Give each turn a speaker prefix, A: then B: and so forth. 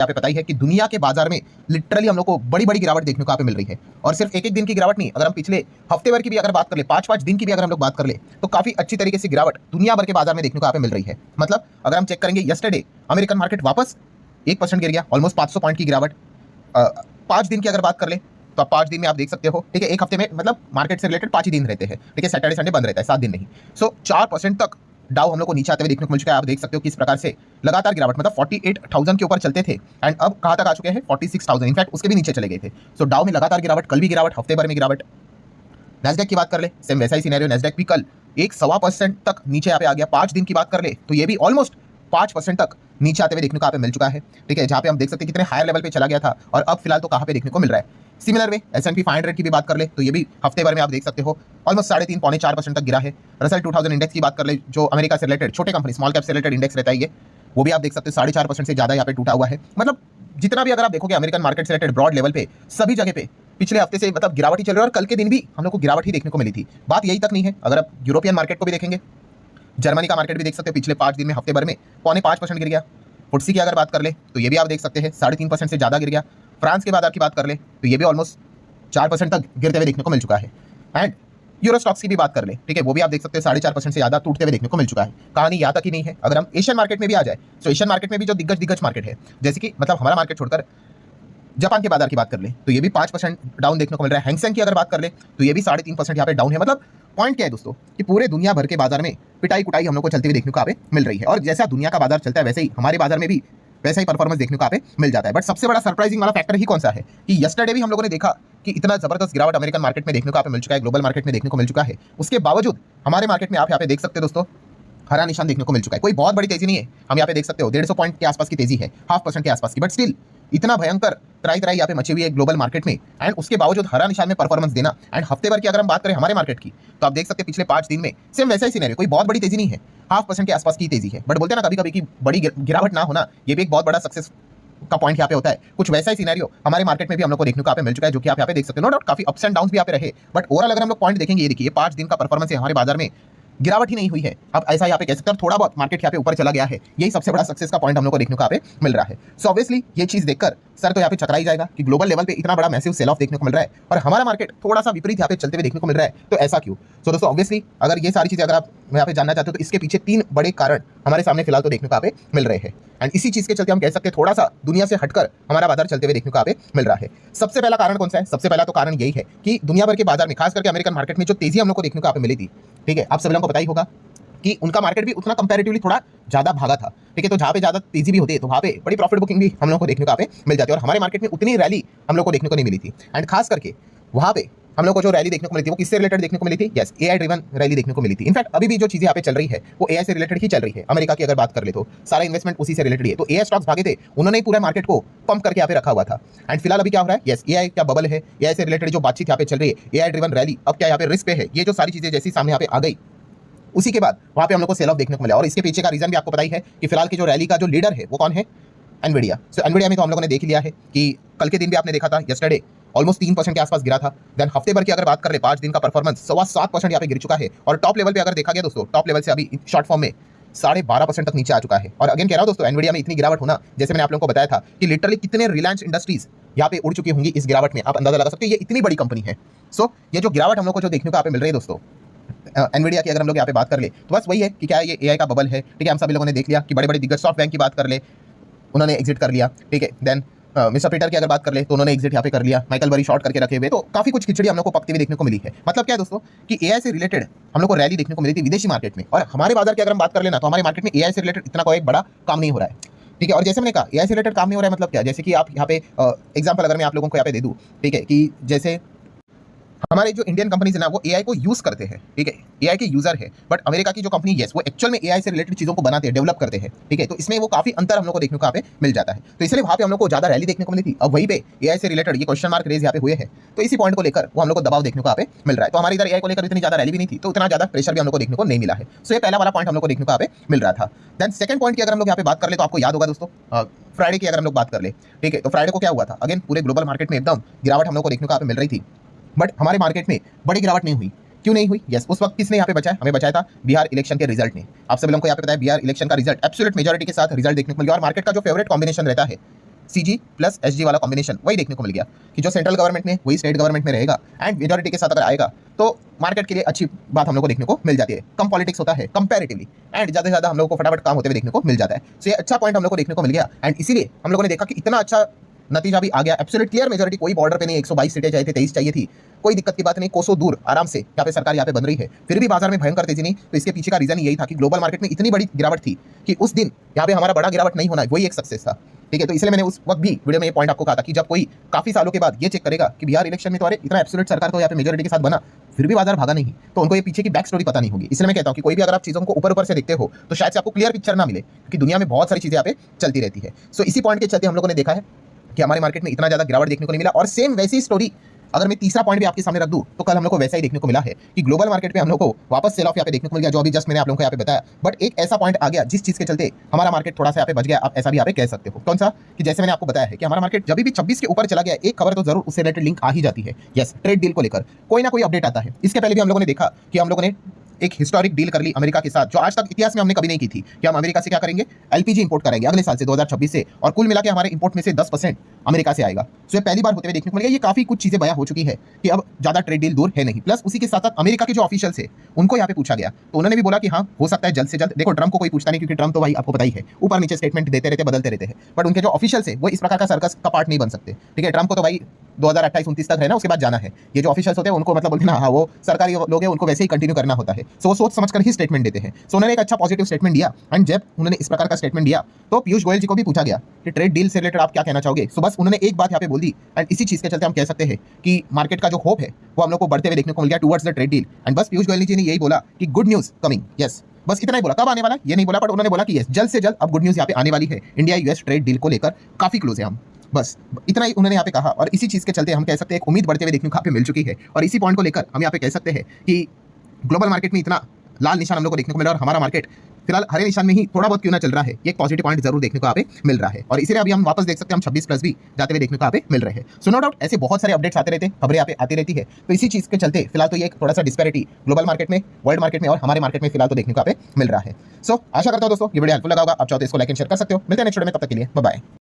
A: यहाँ पे पता ही है कि दुनिया के बाजार में लिटरली हम लोग को बड़ी बड़ी गिरावट देखने को यहाँ पे मिल रही है। और सिर्फ एक एक दिन की गिरावट नहीं, अगर हम पिछले हफ्ते भर की भी अगर बात कर ले, 5-5 दिन की भी अगर हम लोग बात कर ले, तो काफी अच्छी तरीके से गिरावट दुनिया भर के बाजार में देखने को यहाँ पे मिल रही है। मतलब अगर हम चेक करेंगे, यस्टरडे अमेरिकन मार्केट वापस 1% गिर गया, ऑलमोस्ट 500 पॉइंट की गिरावट। 5 दिन की अगर बात कर ले तो आप 5 दिन में आप देख सकते हो, ठीक है, एक हफ्ते में मतलब मार्केट से रिलेटेड 5 ही दिन रहते हैं, ठीक है, सैटरडे संडे बंद रहता है, 7 दिन नहीं। सो 4% तक डाउ हम लोग को नीचे आते हुए देखने को मिल चुका है। आप देख सकते हो किस प्रकार से लगातार गिरावट, मतलब 48,000 के ऊपर चलते थे एंड अब कहां तक आ चुके हैं, 46,000, इनफैक्ट उसके भी नीचे चले गए थे। सो डाउ में लगातार गिरावट, कल भी गिरावट, हफ्ते भर में गिरावट। नैस्डैक की बात कर ले, सेम वैसा ही सिनेरियो, नैस्डैक भी कल 1.25% तक नीचे यहाँ पे आ गया। 5 दिन की बात कर ले तो ये भी ऑलमोस्ट 5% तक नीचे आते हुए देखने को यहाँ पे मिल चुका है, ठीक है, जहाँ पे हम देख सकते हैं कितने हायर लेवल पे चला गया था और अब फिलहाल तो कहाँ पे देखने को मिल रहा है। सिमिलर वे S&P 500 की भी बात कर ले तो ये भी हफ्ते भर में आप देख सकते हो ऑलमोस्ट 3.5-4% तक गिरा है। रसल 2000 इंडेक्स की बात कर ले, जो अमेरिका से रिलेटेड छोटे कंपनी स्मॉल कैप से रिलेटेड इंडेक्स रहता है, ये वो भी आप देख सकते हो 4.5% से ज़्यादा यहाँ पे टूटा हुआ है। मतलब जितना भी अगर आप देखोगे अमेरिकन मार्केट से रिलेटेड ब्रॉड लेवल पे सभी जगह पे पिछले हफ्ते से मतलब गिरावट ही चल रही है और कल के दिन भी हम लोग को गिरावट ही देखने को मिली थी। बात यही तक नहीं है, अगर आप यूरोपियन मार्केट को भी देखेंगे, जर्मनी का मार्केट भी देख सकते हैं, पिछले 5 दिन में हफ्ते भर में 4.25% गिर गया। फुट्सी की अगर बात कर ले तो ये भी आप देख सकते हैं 3.5% से ज़्यादा गिर गया। फ्रांस के बाजार की बात कर ले तो ये भी ऑलमोस्ट 4% तक गिरते हुए देखने को मिल चुका है। एंड यूरो स्टॉक्स की भी बात कर ले, ठीक है, वो भी आप देख सकते हैं 4.5% से ज़्यादा टूटते हुए देखने को मिल चुका है। कहानी यहाँ तक ही नहीं है, अगर हम एशियन मार्केट में भी आ जाए तो एशियन मार्केट में भी जो दिग्गज मार्केट है, जैसे कि मतलब हमारा मार्केट छोड़कर जापान के बाजार की बात कर ले तो ये भी 5% डाउन देखने को मिल रहा है। हैंगसेंग की अगर बात कर ले तो ये भी 3.5% यहाँ पे डाउन है। मतलब पॉइंट क्या है दोस्तों कि पूरे दुनिया भर के बाजार में पिटाई कुटाई हम लोग को चलते हुए देखने को यहाँ पे मिल रही है। और जैसा दुनिया का बाजार चलता है वैसे ही हमारे बाजार में भी वैसा ही परफॉर्मेंस देखने को यहाँ पे मिल जाता है। बट सबसे बड़ा सरप्राइजिंग वाला फैक्टर ही कौन सा है कि यस्टरडे भी हम लोगों ने देखा कि इतना जबरदस्त गिरावट अमेरिकन मार्केट में देखने को यहाँ पे मिल चुका है, ग्लोबल मार्केट में देखने को मिल चुका है। उसके बावजूद हमारे मार्केट में आप यहाँ पे देख सकते हो दोस्तों हरा निशान देखने को मिल चुका है। कोई बहुत बड़ी तेजी नहीं है, हम यहाँ पे देख सकते हो 150 पॉइंट के आसपास की तेजी है, 0.5% के आसपास की, बट स्टिल इतना भयंकर त्राई यहाँ पे मची हुई है ग्लोबल मार्केट में एंड उसके बावजूद हरा निशान में परफॉर्मेंस देना। एंड हफ्ते भर की अगर हम बात करें हमारे मार्केट की तो आप देख सकते हैं पिछले 5 दिन में सेम वैसा ही सिनेरियो, कोई बहुत बड़ी तेजी नहीं है, 0.5% के आसपास की तेजी है। बट बोलते हैं ना कभी कभी की बड़ी गिरावट ना होना ये भी एक बहुत बड़ा सक्सेस का पॉइंट यहाँ पे होता है। कुछ वैसा ही सिनेरियो हमारे मार्केट में भी हम लोग को देखने को यहाँ पे मिल चुका है, जो कि आप यहाँ पे देख सकते हो। नो डाउट काफी अप्स एंड डाउन भी यहाँ पे रहे, बट ओवरऑल अगर हम लोग पॉइंट देखेंगे, ये देखिए 5 दिन का परफॉर्मेंस है हमारे बाजार में, गिरावट ही नहीं हुई है। अब ऐसा यहाँ पे कह सकते हैं थोड़ा बहुत मार्केट यहाँ पे ऊपर चला गया है, यही सबसे बड़ा सक्सेस का पॉइंट हम लोग को देखने को यहाँ पे मिल रहा है। सो ऑब्वियसली ये चीज देखकर सर तो यहाँ पे चकराई जाएगा कि ग्लोबल लेवल पे इतना बड़ा मैसिव सेल ऑफ देखने को मिल रहा है और हमारा मार्केट थोड़ा सा विपरीत यहाँ पे चलते हुए देखने को मिल रहा है, तो ऐसा क्यों। सो दोस्तों ऑब्वियसली अगर ये सारी चीजें अगर आप यहाँ पे जानना चाहते हो तो इसके पीछे 3 बड़े कारण हमारे सामने फिलहाल तो देखने को यहाँ पे मिल रहे हैं। एंड इसी चीज के चलते हम कह सकते हैं थोड़ा सा दुनिया से हटकर हमारा बाजार चलते हुए देखने को यहाँ पे मिल रहा है। सबसे पहला कारण कौन सा है, सबसे पहला तो कारण यही है कि दुनिया भर के बाजार में खास करके अमेरिकन मार्केट में जो तेजी हम लोग को देखने को यहाँ पे मिली थी, ठीक है, आप सभी लोगों को पता ही होगा कि उनका मार्केट भी उतना कंपैरेटिवली थोड़ा ज्यादा भागा था, ठीक है, तो जहाँ पे ज्यादा तेजी भी होती है तो वहाँ पे बड़ी प्रॉफिट बुकिंग भी हम लोग को देखने को यहाँ पे मिल जाती है। और हमारे मार्केट में उतनी रैली हम लोग को देखने को नहीं मिली थी। एंड खास करके वहाँ पे हम लोग को जो रैली देखने को मिली थी वो किससे रिलेटेड देखने को मिली थी, यस, AI ड्रिवन रैली देखने को मिली थी। इनफैक्ट अभी भी जो चीजें यहाँ पे चल रही है वो AI से रिलेटेड ही चल रही है। अमेरिका की अगर बात कर ले तो सारा इन्वेस्टमेंट उसी से रिलेटेड है, तो AI स्टॉक्स भागे थे, उन्होंने ही पूरे मार्केट को पंप करके यहाँ पे रखा हुआ था। एंड फिलहाल अभी क्या हो रहा है, यस, AI क्या बबल है, AI से रिलेटेड जो बातचीत यहाँ पे चल रही है, AI ड्रिवन रैली अब क्या यहाँ पे रिस्क पे है, ये जो सारी चीजें जैसी सामने यहाँ पे आ गई उसी के बाद वहां पे हम लोग को सेल ऑफ देखने को मिला। और इसके पीछे का रीजन भी आपको पता ही है कि फिलहाल की जो रैली का जो लीडर है वो कौन है, एनवीडिया। सो एनवीडिया में तो हम लोगों ने देख लिया है कि कल के दिन भी आपने देखा था, यस्टरडे ऑलमोस्ट 3% के आसपास गिरा था। देन हफ्ते भर की अगर बात कर ले 5 दिन का परफॉर्मेंस 7.25% यहाँ पे गिर चुका है। और टॉप लेवल पे अगर देखा गया दोस्तों, टॉप लेवल से अभी शॉर्ट फॉर्म में 12.5% तक नीचे आ चुका है। और अगेन कह रहा हूं दोस्तों, एनवीडिया में इतनी गिरावट होना, जैसे मैंने आप लोगों को बताया था कि लिटरली कितने रिलायंस इंडस्ट्रीज यहाँ पे उड़ चुकी होंगी इस गिरावट में, आप अंदाजा लगा सकते हैं, ये इतनी बड़ी कंपनी है। सो ये जो गिरावट हम लोग को जो देखने को यहाँ पे मिल रही है दोस्तों एनवीडिया की अगर हम लोग यहाँ पे बात कर ले तो बस वही है कि क्या ये AI का बबल है, ठीक है। हम सभी लोगों ने देख लिया कि बड़े बड़े दिग्गज सॉफ्ट बैंक की बात कर ले, उन्होंने एग्जिट कर लिया, ठीक है। देन मिस्टर पीटर की अगर बात कर ले तो उन्होंने एग्जिट यहाँ पे कर लिया, माइकल बरी शॉर्ट करके रखे हुए, तो काफी कुछ खिचड़ी हम लोग को पकती हुई देखने को मिली है। मतलब क्या है दोस्तों कि AI से रिलेटेड हम लोग को रैली देखने को मिली थी विदेशी मार्केट में, और हमारे बाजार की अगर हम बात कर लेना तो हमारे मार्केट में AI से रिलेटेड इतना कोई बड़ा काम नहीं हो रहा है, ठीक है। और जैसे मैंने कहा AI से रिलेटेड काम नहीं हो रहा है मतलब क्या, जैसे कि आप यहाँ पे एग्जाम्पल अगर मैं आप लोगों को यहाँ पे दे दूँ, ठीक है, कि जैसे हमारे जो इंडियन कंपनीज है ना वो AI को यूज करते हैं, ठीक है, AI के यूजर है। बट अमेरिका की जो कंपनी यस वो एक्चुअल में AI से रिलेटेड चीजों को बनाते हैं, डेवलप करते हैं, ठीक है। तो इसमें वो काफी अंतर हम लोग को देखने को यहाँ पे मिल जाता है। तो इसलिए वहाँ पे हम लोग को ज्यादा रैली देखने को मिली थी। अब वहीं पे AI से रिलेटेड ये क्वेश्चन मार्क रेज यहाँ पे हुए हैं, तो इसी पॉइंट को लेकर वो हम लोग को दबाव देखने को यहाँ पे मिल रहा है। तो हमारे इधर AI को लेकर इतनी ज्यादा रैली भी नहीं थी, तो उतना ज्यादा प्रेशर भी हम लोग को देखने को नहीं मिला है। सो ये पहला वाला पॉइंट हम लोग को देखने को यहाँ पे मिल रहा था। देन सेकंड पॉइंट की अगर हम लोग यहाँ पे बात कर ले तो आपको याद होगा दोस्तों, फ्राइडे की अगर हम लोग बात कर ले, ठीक है, तो फ्राइडे को क्या हुआ था, अगेन पूरे ग्लोबल मार्केट में एकदम गिरावट हम लोग को देखने को यहाँ पे मिल रही थी। बट हमारे मार्केट में बड़ी गिरावट नहीं हुई। क्यों नहीं हुई, यस, उस वक्त किसने यहाँ पे बचाया, हमें बचाया था बिहार इलेक्शन के रिजल्ट ने। आप सब लोगों को यहाँ पे पता है बिहार इलेक्शन का रिजल्ट एब्सोल्यूट मेजॉरिटी के साथ रिजल्ट देखने को मिल गया। और मार्केट का जो फेवरेट कॉम्बिनेशन रहता है CG प्लस SG वाला कॉम्बिनेशन वही देखने को मिल गया कि जो सेंट्रल गवर्नमेंट में वही स्टेट गवर्नमेंट में रहेगा एंड मेजॉरिटी के साथ अगर आएगा तो मार्केट के लिए अच्छी बात हम लोग को देखने को मिल जाती है। कम पॉलिटिक्स होता है कंपैरेटिवली एंड ज़्यादा से ज़्यादा हम लोग को फटाफट काम होते हुए देखने को मिल जाता है। सो ये अच्छा पॉइंट हम लोग को देखने को मिल गया एंड इसीलिए हम लोगों ने देखा कि इतना अच्छा नतीजा भी आ गया। एब्सोल्यूट क्लियर मेजॉरिटी, कोई बॉर्डर पे नहीं, 122 सीटें चाहिए थे, 23 चाहिए थी, कोई दिक्कत की बात नहीं, कोसों दूर आराम से यहाँ पे सरकार यहाँ पे बन रही है, फिर भी बाजार में भयंकर तेजी नहीं। तो इसके पीछे का रीजन यही था कि ग्लोबल मार्केट में इतनी बड़ी गिरावट थी कि उस दिन यहाँ पे हमारा बड़ा गिरावट नहीं होना वही एक सक्सेस था। ठीक है, तो इसलिए मैंने उस वक्त भी वीडियो में ये पॉइंट आपको कहा था कि जब कोई काफी सालों के बाद ये चेक करेगा कि बिहार इलेक्शन में तो अरे इतना एब्सोल्यूट सरकार तो यहाँ पे मेजोरिटी के साथ बना फिर भी बाजार भागा नहीं, तो उनको ये पीछे की बैक स्टोरी पता नहीं होगी। इसलिए मैं कहता हूँ कि कोई भी अगर आप चीजों को ऊपर ऊपर से देखते हो तो शायद से आपको क्लियर पिक्चर ना मिले, क्योंकि दुनिया में बहुत सारी चीजें यहाँ पे चलती रहती है। सो इसी पॉइंट के चलते हम लोगों ने देखा है कि हमारे मार्केट में इतना ज्यादा गिरावट देखने को नहीं मिला। और सेम वैसी स्टोरी अगर मैं तीसरा पॉइंट भी आपके सामने रख दूं तो कल हम लोग को वैसा ही देखने को मिला है कि ग्लोबल मार्केट पे हम लोग को वापस सेल ऑफ यहाँ पे देखने को मिल गया, जो अभी जस्ट मैंने आप लोगों को यहाँ पे बताया। बट एक ऐसा पॉइंट आ गया जिस चीज के चलते हमारा मार्केट थोड़ा सा यहाँ पे बच गया, आप ऐसा भी यहाँ पे कह सकते हो। कौन सा? कि जैसे मैंने आपको बताया है कि हमारा मार्केट जब भी 26 के ऊपर चला गया, एक खबर तो जरूर उससे रिलेटेड लिंक आ ही जाती है। यस, ट्रेड डील को लेकर कोई ना कोई अपडेट आता है। इसके पहले भी हम लोगों ने देखा कि हम लोगों ने एक हिस्टोरिक डील कर ली अमेरिका के साथ, जो आज तक इतिहास में हमने कभी नहीं की थी कि हम अमेरिका से क्या करेंगे, LPG इंपोर्ट करेंगे अगले साल से 2026 से, और कुल मिला के हमारे इंपोर्ट में से 10% अमेरिका से आएगा। सो ये पहली बार होते हुए देखने को मिलेगा। ये काफी कुछ चीजें बयां हो चुकी है कि अब ज्यादा ट्रेड डील दूर है नहीं। प्लस उसी के साथ साथ अमेरिका के जो ऑफिशियल्स है उनको यहाँ पे पूछा गया तो उन्होंने भी बोला कि हाँ हो सकता है जल्द से जल्द। देखो ट्रम्प को कोई पूछता नहीं, क्योंकि ट्रम्प तो भाई आपको पता ही है ऊपर नीचे स्टेटमेंट देते रहते, बदलते रहते हैं, बट उनके जो ऑफिशियल्स है वो इस प्रकार का सर्कस का पार्ट नहीं बन सकते। ठीक है, ट्रम्प को तो भाई 2028-29 तक रहना, उसके बाद जाना है। ये जो ऑफिशियल्स होते हैं उनको मतलब बोलते हैं ना, हाँ वो सरकारी लोग हैं, उनको वैसे ही कंटिन्यू करना होता है। सो वो सोच समझ कर ही स्टेटमेंट देते हैं। सो उन्होंने एक अच्छा पॉजिटिव स्टेटमेंट दिया एंड जब उन्होंने इस प्रकार का स्टेटमेंट दिया तो पीयूष गोयल जी को भी पूछा गया कि ट्रेड डील से रिलेटेड आप क्या कहना चाहोगे। सो बस उन्होंने एक बात यहाँ पे बोल दी एंड इसी चीज के चलते हम कह सकते हैं कि मार्केट का जो होप है वो हम लोग को बढ़ते हुए देखने को मिल गया towards the trade deal. And बस पीयूष गोयल जी ने यही बोला कि गुड न्यूज कमिंग। यस, बस इतना ही बोला। कब आने वाला ये नहीं बोला, बट उन्होंने बोला कि यस जल्द से जल्द अब गुड न्यूज यहाँ पे आने वाली है। इंडिया US ट्रेड डील को लेकर काफी क्लोज है हम, बस इतना ही उन्होंने यहाँ पे कहा। और इसी चीज के चलते हम कह सकते हैं एक उम्मीद बढ़ते हुए देखने को यहाँ पे मिल चुकी है। और इसी पॉइंट को लेकर हम यहाँ पे कह सकते हैं कि ग्लोबल मार्केट में इतना लाल निशान हम लोग को देखने को मिला और हमारा मार्केट फिलहाल हरे निशान में ही थोड़ा बहुत क्यों ना चल रहा है, ये एक पॉजिटिव पॉइंट जरूर देखने को यहाँ पे मिल रहा है। और इसीलिए अभी हम वापस देख सकते हैं हम 26 प्लस भी जाते हुए देखने को यहाँ पे मिल रहे हैं। सो नो डाउट ऐसे बहुत सारे अपडेट्स आते रहते हैं, खबरें यहाँ पे आती रहती है। तो इसी चीज के चलते फिलहाल तो ये एक थोड़ा सा डिस्पैरिटी ग्लोबल मार्केट में, वर्ल्ड मार्केट में और हमारे मार्केट में फिलहाल तो देखने को यहाँ पे मिल रहा है। सो आशा करता हूँ दोस्तों ये वीडियो हेल्पफुल लगा होगा। आप चाहो तो इसको लाइक एंड शेयर कर सकते हो। मिलते हैं नेक्स्ट वीडियो में, तब तक के लिए बाय बाय।